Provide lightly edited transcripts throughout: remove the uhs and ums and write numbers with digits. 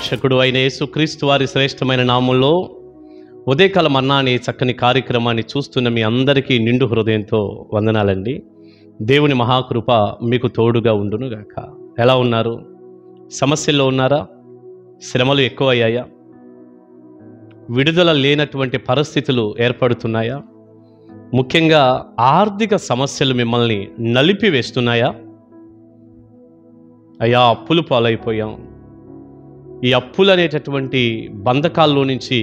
రక్షకుడు అయిన యేసుక్రీస్తు వారి శ్రేష్టమైన నామంలో ఉదయకాల మన్నా అనే చక్కని కార్యక్రమాన్ని చూస్తున్న మీ అందరికీ నిండు హృదయంతో వందనాలండి. దేవుని మహాకృప మీకు తోడుగా ఉండునుగాక. ఎలా ఉన్నారు? సమస్యల్లో ఉన్నారా? శ్రమలు ఎక్కువయ్యాయా? విడుదల లేనటువంటి పరిస్థితులు ఏర్పడుతున్నాయా? ముఖ్యంగా ఆర్థిక సమస్యలు మిమ్మల్ని నలిపివేస్తున్నాయా? అయ్యా, అప్పులు పాలైపోయాం, ఈ అప్పులు అనేటటువంటి బంధకాల్లో నుంచి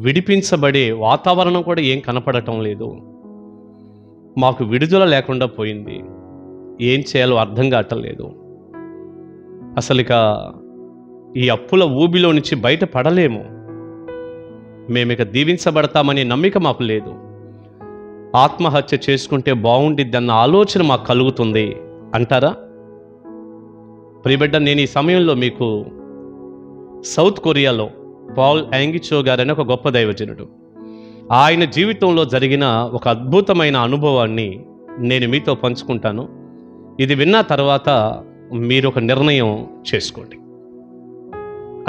విడిపించబడే వాతావరణం కూడా ఏం కనపడటం లేదు, మాకు విడుదల లేకుండా పోయింది, ఏం చేయాలో అర్థం కావట్లేదు, అసలు ఇక ఈ అప్పుల ఊబిలో నుంచి బయటపడలేము, మేమిక దీవించబడతామనే నమ్మిక మాకు లేదు, ఆత్మహత్య చేసుకుంటే బాగుండిద్దన్న ఆలోచన మాకు కలుగుతుంది అంటారా? ప్రియబిడ్డ, నేను ఈ సమయంలో మీకు సౌత్ కొరియాలో పాల్ యాంగిచో గారని ఒక గొప్ప దైవజనుడు, ఆయన జీవితంలో జరిగిన ఒక అద్భుతమైన అనుభవాన్ని నేను మీతో పంచుకుంటాను. ఇది విన్న తర్వాత మీరు ఒక నిర్ణయం చేసుకోండి.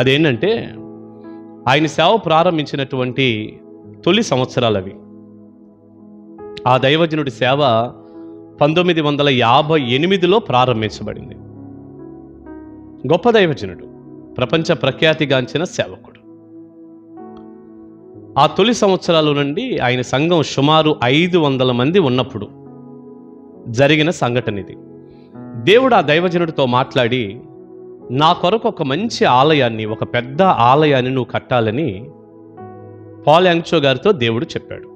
అదేంటంటే, ఆయన సేవ ప్రారంభించినటువంటి తొలి సంవత్సరాలు అవి. ఆ దైవజనుడి సేవ 1958లో ప్రారంభించబడింది. గొప్ప దైవజనుడు, ప్రపంచ ప్రఖ్యాతిగాంచిన సేవకుడు. ఆ తొలి సంవత్సరాల నుండి ఆయన సంఘం సుమారు 500 మంది ఉన్నప్పుడు జరిగిన సంఘటన ఇది. దేవుడు ఆ దైవజనుడితో మాట్లాడి, నా కొరకు ఒక మంచి ఆలయాన్ని, ఒక పెద్ద ఆలయాన్ని నువ్వు కట్టాలని పాల్ యాంగిచో గారితో దేవుడు చెప్పాడు.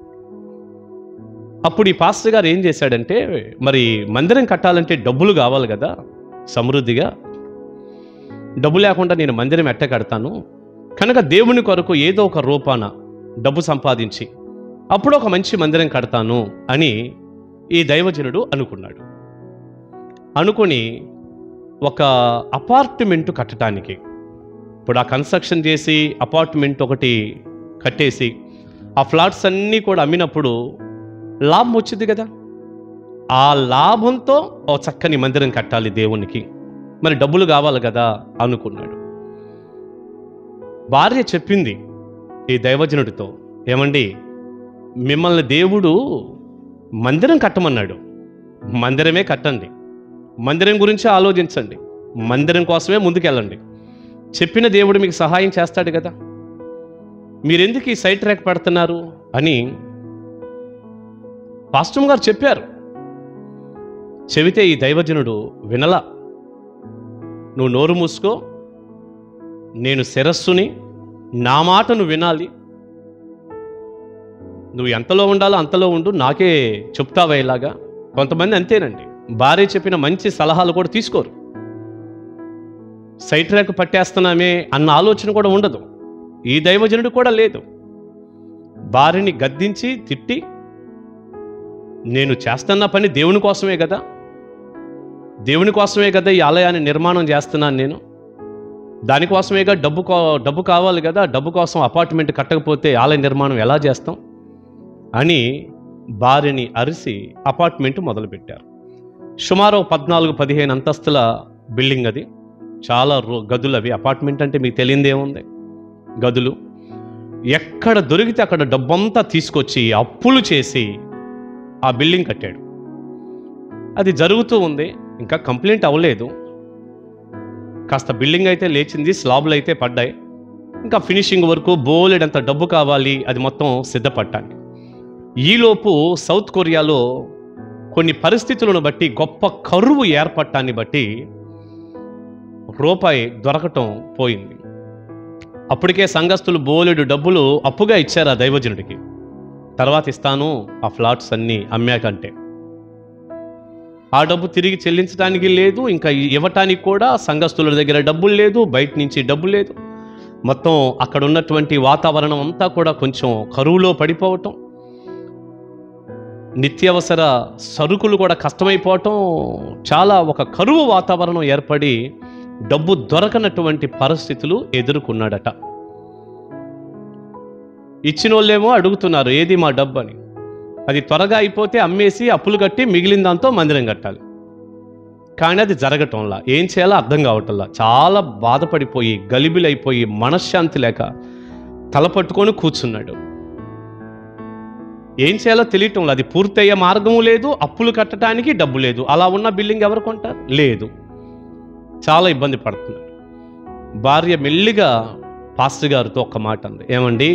అప్పుడు ఈ పాస్టర్ గారు ఏం చేశాడంటే, మరి మందిరం కట్టాలంటే డబ్బులు కావాలి కదా, సమృద్ధిగా. డబ్బు లేకుండా నేను మందిరం ఎట్ట కడతాను, కనుక దేవుని కొరకు ఏదో ఒక రూపాన డబ్బు సంపాదించి అప్పుడు ఒక మంచి మందిరం కడతాను అని ఈ దైవజనుడు అనుకున్నాడు. అనుకొని ఒక అపార్ట్మెంట్ కట్టడానికి, ఇప్పుడు ఆ కన్స్ట్రక్షన్ చేసి అపార్ట్మెంట్ ఒకటి కట్టేసి ఆ ఫ్లాట్స్ అన్నీ కూడా అమ్మినప్పుడు లాభం వచ్చింది కదా, ఆ లాభంతో ఓ చక్కని మందిరం కట్టాలి దేవునికి, మరి డబ్బులు కావాలి కదా అనుకున్నాడు. భార్య చెప్పింది ఈ దైవజనుడితో, ఏమండి, మిమ్మల్ని దేవుడు మందిరం కట్టమన్నాడు, మందిరమే కట్టండి, మందిరం గురించి ఆలోచించండి, మందిరం కోసమే ముందుకెళ్ళండి, చెప్పిన దేవుడు మీకు సహాయం చేస్తాడు కదా, మీరెందుకు ఈ సైడ్ ట్రాక్ పెడుతున్నారు అని పాస్టర్ గారు చెప్పారు. చెబితే ఈ దైవజనుడు వినలా. నువ్వు నోరు మూసుకో, నేను శిరస్సుని, నా మాట నువ్వు వినాలి, నువ్వు ఎంతలో ఉండాలో అంతలో ఉండు, నాకే చెప్తావా ఇలాగా? కొంతమంది అంతేనండి, భార్య చెప్పిన మంచి సలహాలు కూడా తీసుకోరు, సైడ్ ట్రాక్ పట్టేస్తున్నామే అన్న ఆలోచన కూడా ఉండదు. ఈ దైవజనుడు కూడా లేదు. భార్యని గద్దించి తిట్టి, నేను చేస్తున్న పని దేవుని కోసమే కదా, దేవుని కోసమే కదా ఈ ఆలయాన్ని నిర్మాణం చేస్తున్నాను నేను, దానికోసమేగా డబ్బు కావాలి కదా, డబ్బు కోసం అపార్ట్మెంట్ కట్టకపోతే ఆలయ నిర్మాణం ఎలా చేస్తాం అని భార్యని అరిసి అపార్ట్మెంట్ మొదలుపెట్టారు. సుమారు 14-15 అంతస్తుల బిల్డింగ్ అది, చాలా గదులు అవి. అపార్ట్మెంట్ అంటే మీకు తెలియదేముంది, గదులు. ఎక్కడ దొరికితే అక్కడ డబ్బంతా తీసుకొచ్చి అప్పులు చేసి ఆ బిల్డింగ్ కట్టాడు. అది జరుగుతూ ఉంది, ఇంకా కంప్లీట్ అవ్వలేదు. కాస్త బిల్డింగ్ అయితే లేచింది, స్లాబ్లు అయితే పడ్డాయి, ఇంకా ఫినిషింగ్ వరకు బోలెడంత డబ్బు కావాలి అది మొత్తం సిద్ధపడటానికి. ఈలోపు సౌత్ కొరియాలో కొన్ని పరిస్థితులను బట్టి, గొప్ప కరువు ఏర్పడటాన్ని బట్టి రూపాయి దొరకటం పోయింది. అప్పటికే సంఘస్థులు బోలెడు డబ్బులు అప్పుగా ఇచ్చారు ఆ దైవజనుడికి. తర్వాత ఇస్తాను ఆ ఫ్లాట్స్ అన్నీ అమ్మాకంటే, ఆ డబ్బు తిరిగి చెల్లించడానికి లేదు, ఇంకా ఇవ్వటానికి కూడా సంఘస్థుల దగ్గర డబ్బులు లేదు, బయట నుంచి డబ్బు లేదు. మొత్తం అక్కడ ఉన్నటువంటి వాతావరణం అంతా కూడా కొంచెం కరువులో పడిపోవటం, నిత్యావసర సరుకులు కూడా కష్టమైపోవటం, చాలా ఒక కరువు వాతావరణం ఏర్పడి డబ్బు దొరకనటువంటి పరిస్థితులు ఎదుర్కొన్నాడట. ఇచ్చిన వాళ్ళేమో అడుగుతున్నారు, ఏది మా డబ్బు అని. అది త్వరగా అయిపోతే అమ్మేసి అప్పులు కట్టి మిగిలిన దాంతో మందిరం కట్టాలి. కానీ అది జరగటంలా. ఏం చేయాలో అర్థం కావటంలా. చాలా బాధపడిపోయి గలిబిలైపోయి మనశ్శాంతి లేక తల పట్టుకొని కూర్చున్నాడు. ఏం చేయాలో తెలియటంలా. అది పూర్తయ్యే మార్గము లేదు, అప్పులు కట్టడానికి డబ్బు లేదు. అలా ఉన్న బిల్డింగ్ ఎవరు కొంటారు? లేదు. చాలా ఇబ్బంది పడుతున్నాడు. భార్య మెల్లిగా పాస్టర్ గారితో ఒక్క మాట అంది. ఏమండి,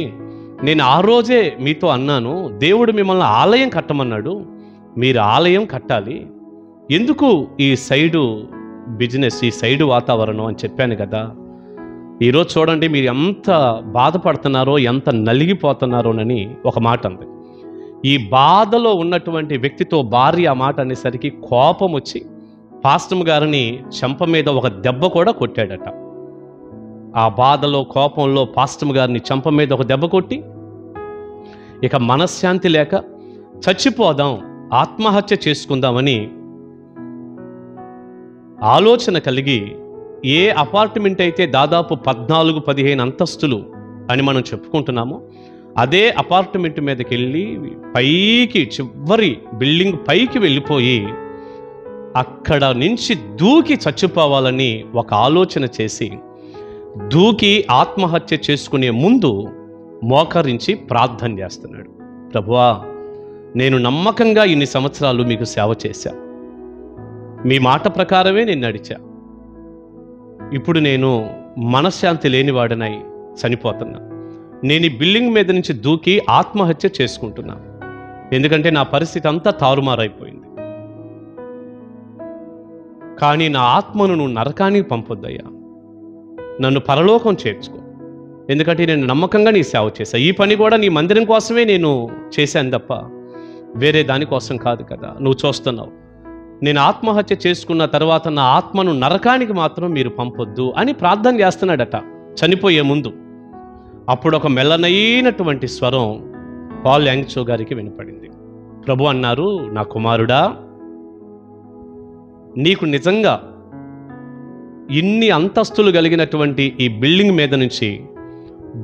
నేను ఆ రోజే మీతో అన్నాను, దేవుడు మిమ్మల్ని ఆలయం కట్టమన్నాడు, మీరు ఆలయం కట్టాలి, ఎందుకు ఈ సైడు బిజినెస్, ఈ సైడు వాతావరణం అని చెప్పాను కదా. ఈరోజు చూడండి మీరు ఎంత బాధపడుతున్నారో, ఎంత నలిగిపోతున్నారోనని ఒక మాట అంది. ఈ బాధలో ఉన్నటువంటి వ్యక్తితో భార్య ఆ మాట అనేసరికి కోపం వచ్చి పాస్టర్ గారిని చెంప మీద ఒక దెబ్బ కూడా కొట్టాడట. ఆ బాధలో కోపంలో పాస్టర్ గారిని చెంప మీద ఒక దెబ్బ కొట్టి ఇక మనశ్శాంతి లేక చచ్చిపోదాం, ఆత్మహత్య చేసుకుందామని ఆలోచన కలిగి, ఏ అపార్ట్మెంట్ అయితే దాదాపు 14-15 అంతస్తులు అని మనం చెప్పుకుంటున్నామో అదే అపార్ట్మెంట్ మీదకి వెళ్ళి పైకి, చివరి బిల్డింగ్ పైకి వెళ్ళిపోయి అక్కడ నుంచి దూకి చచ్చిపోవాలని ఒక ఆలోచన చేసి దూకి ఆత్మహత్య చేసుకునే ముందు మోకరించి ప్రార్థన చేస్తున్నాడు. ప్రభువా, నేను నమ్మకంగా ఇన్ని సంవత్సరాలు మీకు సేవ చేశా, మీ మాట ప్రకారమే నేను నడిచా, ఇప్పుడు నేను మనశ్శాంతి లేనివాడనై చనిపోతున్నా, నేను ఈ బిల్డింగ్ మీద నుంచి దూకి ఆత్మహత్య చేసుకుంటున్నా, ఎందుకంటే నా పరిస్థితి అంతా తారుమారైపోయింది. కానీ నా ఆత్మను నువ్వు నరకానికి పంపొద్దయ్యా, నన్ను పరలోకం చేర్చుకో, ఎందుకంటే నేను నమ్మకంగా నీ సేవ చేశా, ఈ పని కూడా నీ మందిరం కోసమే నేను చేశాను తప్ప వేరే దానికోసం కాదు కదా. నువ్వు చూస్తున్నావు, నేను ఆత్మహత్య చేసుకున్న తర్వాత నా ఆత్మను నరకానికి మాత్రం మీరు పంపొద్దు అని ప్రార్థన చేస్తున్నాడట చనిపోయే ముందు. అప్పుడు ఒక మెల్లనైనటువంటి స్వరం పాల్ యాంగ్చో గారికి వినపడింది. ప్రభు అన్నారు, నా కుమారుడా, నీకు నిజంగా ఇన్ని అంతస్తులు కలిగినటువంటి ఈ బిల్డింగ్ మీద నుంచి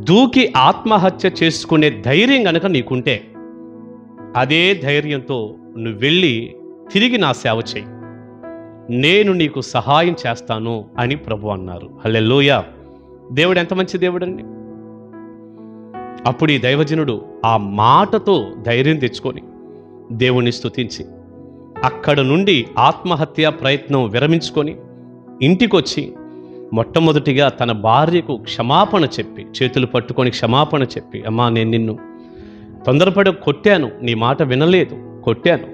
దూకి ఆత్మహత్య చేసుకునే ధైర్యం గనక నీకుంటే అదే ధైర్యంతో నువ్వు వెళ్ళి తిరిగి నా సేవ చేయి, నేను నీకు సహాయం చేస్తాను అని ప్రభు అన్నారు. హల్లెలూయా. దేవుడు ఎంత మంచి దేవుడండి. అప్పుడు ఈ దైవజనుడు ఆ మాటతో ధైర్యం తెచ్చుకొని దేవుణ్ణి స్తుతించి అక్కడ నుండి ఆత్మహత్య ప్రయత్నం విరమించుకొని ఇంటికొచ్చి మొట్టమొదటిగా తన భార్యకు క్షమాపణ చెప్పి, చేతులు పట్టుకొని క్షమాపణ చెప్పి, అమ్మా నేను నిన్ను తొందరపడి కొట్టాను, నీ మాట వినలేదు, కొట్టాను,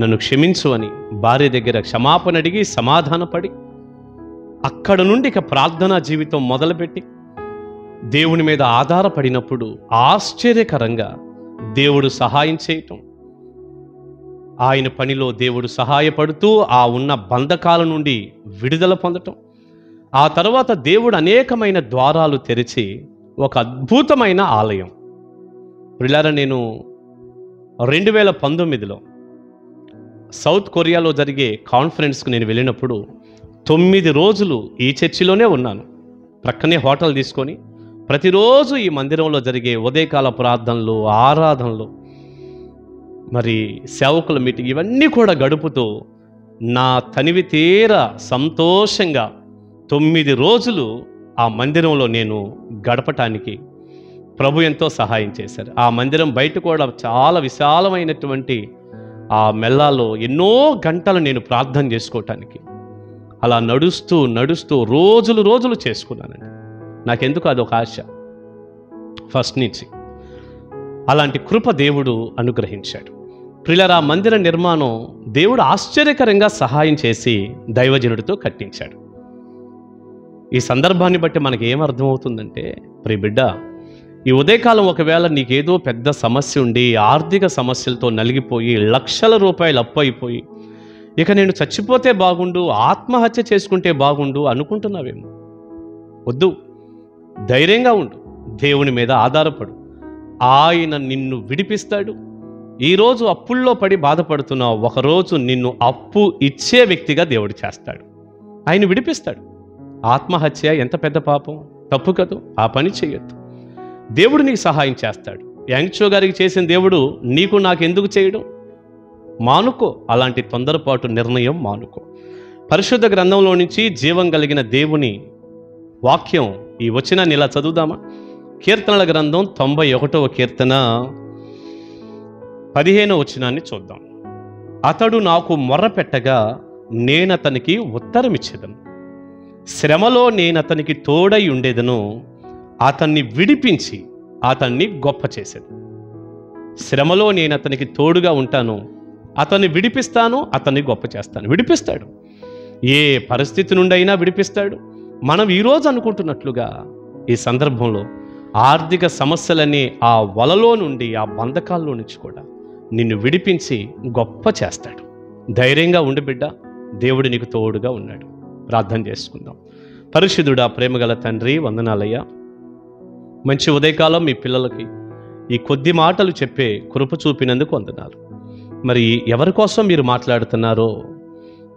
నన్ను క్షమించు అని భార్య దగ్గర క్షమాపణ అడిగి సమాధానపడి అక్కడ నుండి ఇక ప్రార్థనా జీవితం మొదలుపెట్టి దేవుని మీద ఆధారపడినప్పుడు ఆశ్చర్యకరంగా దేవుడు సహాయం చేయటం, ఆయన పనిలో దేవుడు సహాయపడుతూ ఆ ఉన్న బంధకాల నుండి విడుదల పొందటం, ఆ తర్వాత దేవుడు అనేకమైన ద్వారాలు తెరిచి ఒక అద్భుతమైన ఆలయం. ప్రియులారా, నేను 2019లో సౌత్ కొరియాలో జరిగే కాన్ఫరెన్స్కు నేను వెళ్ళినప్పుడు 9 రోజులు ఈ చర్చిలోనే ఉన్నాను. ప్రక్కనే హోటల్ తీసుకొని ప్రతిరోజు ఈ మందిరంలో జరిగే ఉదయకాల ప్రార్థనలు, ఆరాధనలు, మరి సేవకుల మీటింగ్ ఇవన్నీ కూడా గడుపుతూ నా తనివి తీర సంతోషంగా 9 రోజులు ఆ మందిరంలో నేను గడపటానికి ప్రభు ఎంతో సహాయం చేశారు. ఆ మందిరం బయట కూడా చాలా విశాలమైనటువంటి ఆ మెల్లాలో ఎన్నో గంటలు నేను ప్రార్థన చేసుకోవటానికి అలా నడుస్తూ నడుస్తూ రోజులు చేసుకున్నానండి. నాకెందుకు అదొక ఆశ ఫస్ట్ నుంచి. అలాంటి కృప దేవుడు అనుగ్రహించాడు. ప్రియులారా, ఆ మందిర నిర్మాణం దేవుడు ఆశ్చర్యకరంగా సహాయం చేసి దైవజనుడితో కట్టించాడు. ఈ సందర్భాన్ని బట్టి మనకి ఏమర్థమవుతుందంటే, ప్రియ బిడ్డ, ఈ ఉదయకాలం ఒకవేళ నీకేదో పెద్ద సమస్య ఉండి ఆర్థిక సమస్యలతో నలిగిపోయి లక్షల రూపాయలు అప్పు అయిపోయి ఇక నేను చచ్చిపోతే బాగుండు, ఆత్మహత్య చేసుకుంటే బాగుండు అనుకుంటున్నావేమో. వద్దు, ధైర్యంగా ఉండు, దేవుని మీద ఆధారపడు, ఆయన నిన్ను విడిపిస్తాడు. ఈరోజు అప్పుల్లో పడి బాధపడుతున్నావు, ఒకరోజు నిన్ను అప్పు ఇచ్చే వ్యక్తిగా దేవుడు చేస్తాడు, ఆయన విడిపిస్తాడు. ఆత్మహత్య ఎంత పెద్ద పాపం, తప్పు కదూ, ఆ పని చేయొద్దు. దేవుడు నీకు సహాయం చేస్తాడు. యాంగ్చో గారికి చేసిన దేవుడు నీకు నాకు ఎందుకు చేయడం? మానుకో, అలాంటి తొందరపాటు నిర్ణయం మానుకో. పరిశుద్ధ గ్రంథంలో నుంచి జీవం కలిగిన దేవుని వాక్యం ఈ వచనాన్ని ఇలా చదువుదామా? కీర్తనల గ్రంథం 91వ కీర్తన 15వ వచనాన్ని చూద్దాం. అతడు నాకు మొర్ర పెట్టగా నేనతనికి ఉత్తరమిచ్చేదను, శ్రమలో నేనతనికి తోడై ఉండేదను, అతన్ని విడిపించి అతన్ని గొప్ప చేసేది. శ్రమలో నేను అతనికి తోడుగా ఉంటాను, అతన్ని విడిపిస్తాను, అతన్ని గొప్ప చేస్తాను. విడిపిస్తాడు, ఏ పరిస్థితి నుండి అయినా విడిపిస్తాడు. మనం ఈరోజు అనుకుంటున్నట్లుగా ఈ సందర్భంలో ఆర్థిక సమస్యలని ఆ వలలో నుండి, ఆ బంధకాల్లో నుంచి కూడా నిన్ను విడిపించి గొప్ప చేస్తాడు. ధైర్యంగా ఉండి బిడ్డ, దేవుడు నీకు తోడుగా ఉన్నాడు. ప్రార్థన చేసుకుందాం. పరిశుద్ధుడా, ప్రేమగల తండ్రి, వందనాలయ్యా. మంచి ఉదయకాలం మీ పిల్లలకి ఈ కొద్ది మాటలు చెప్పే కృప చూపినందుకు వందనాలు. మరి ఎవరి కోసం మీరు మాట్లాడుతున్నారో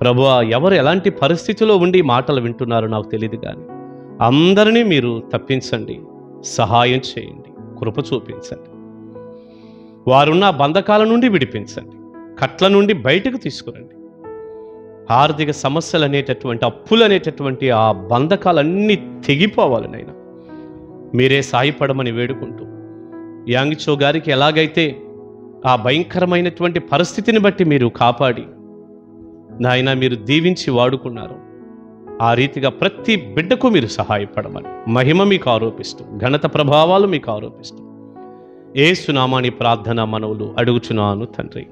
ప్రభువా, ఎవరు ఎలాంటి పరిస్థితిలో ఉండి మాటలు వింటున్నారో నాకు తెలియదు, కానీ అందరినీ మీరు తప్పించండి, సహాయం చేయండి, కృప చూపించండి. వారున్న బంధకాల నుండి విడిపించండి, కట్ల నుండి బయటకు తీసుకురండి. ఆర్థిక సమస్యలు అనేటటువంటి, అప్పులు అనేటటువంటి ఆ బంధకాలన్నీ తెగిపోవాలనైనా మీరే సాయపడమని వేడుకుంటూ, యాంగిచో గారికి ఎలాగైతే ఆ భయంకరమైనటువంటి పరిస్థితిని బట్టి మీరు కాపాడి నాయన మీరు దీవించి వాడుకున్నారు, ఆ రీతిగా ప్రతి బిడ్డకు మీరు సహాయపడమని మహిమ మీకు ఆరోపిస్తూ, ఘనత ప్రభావాలు మీకు ఆరోపిస్తూ యేసు నామమున ప్రార్థన మనవులు అడుగుచున్నాను తండ్రి.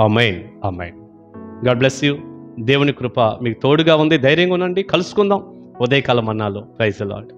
ఆమేన్, ఆమేన్. God bless you. దేవుని కృప మీకు తోడుగా ఉంది. ధైర్యంగా ఉండండి. కలుసుకుందాం ఉదయకాలం అన్నాలో. Praise the lord.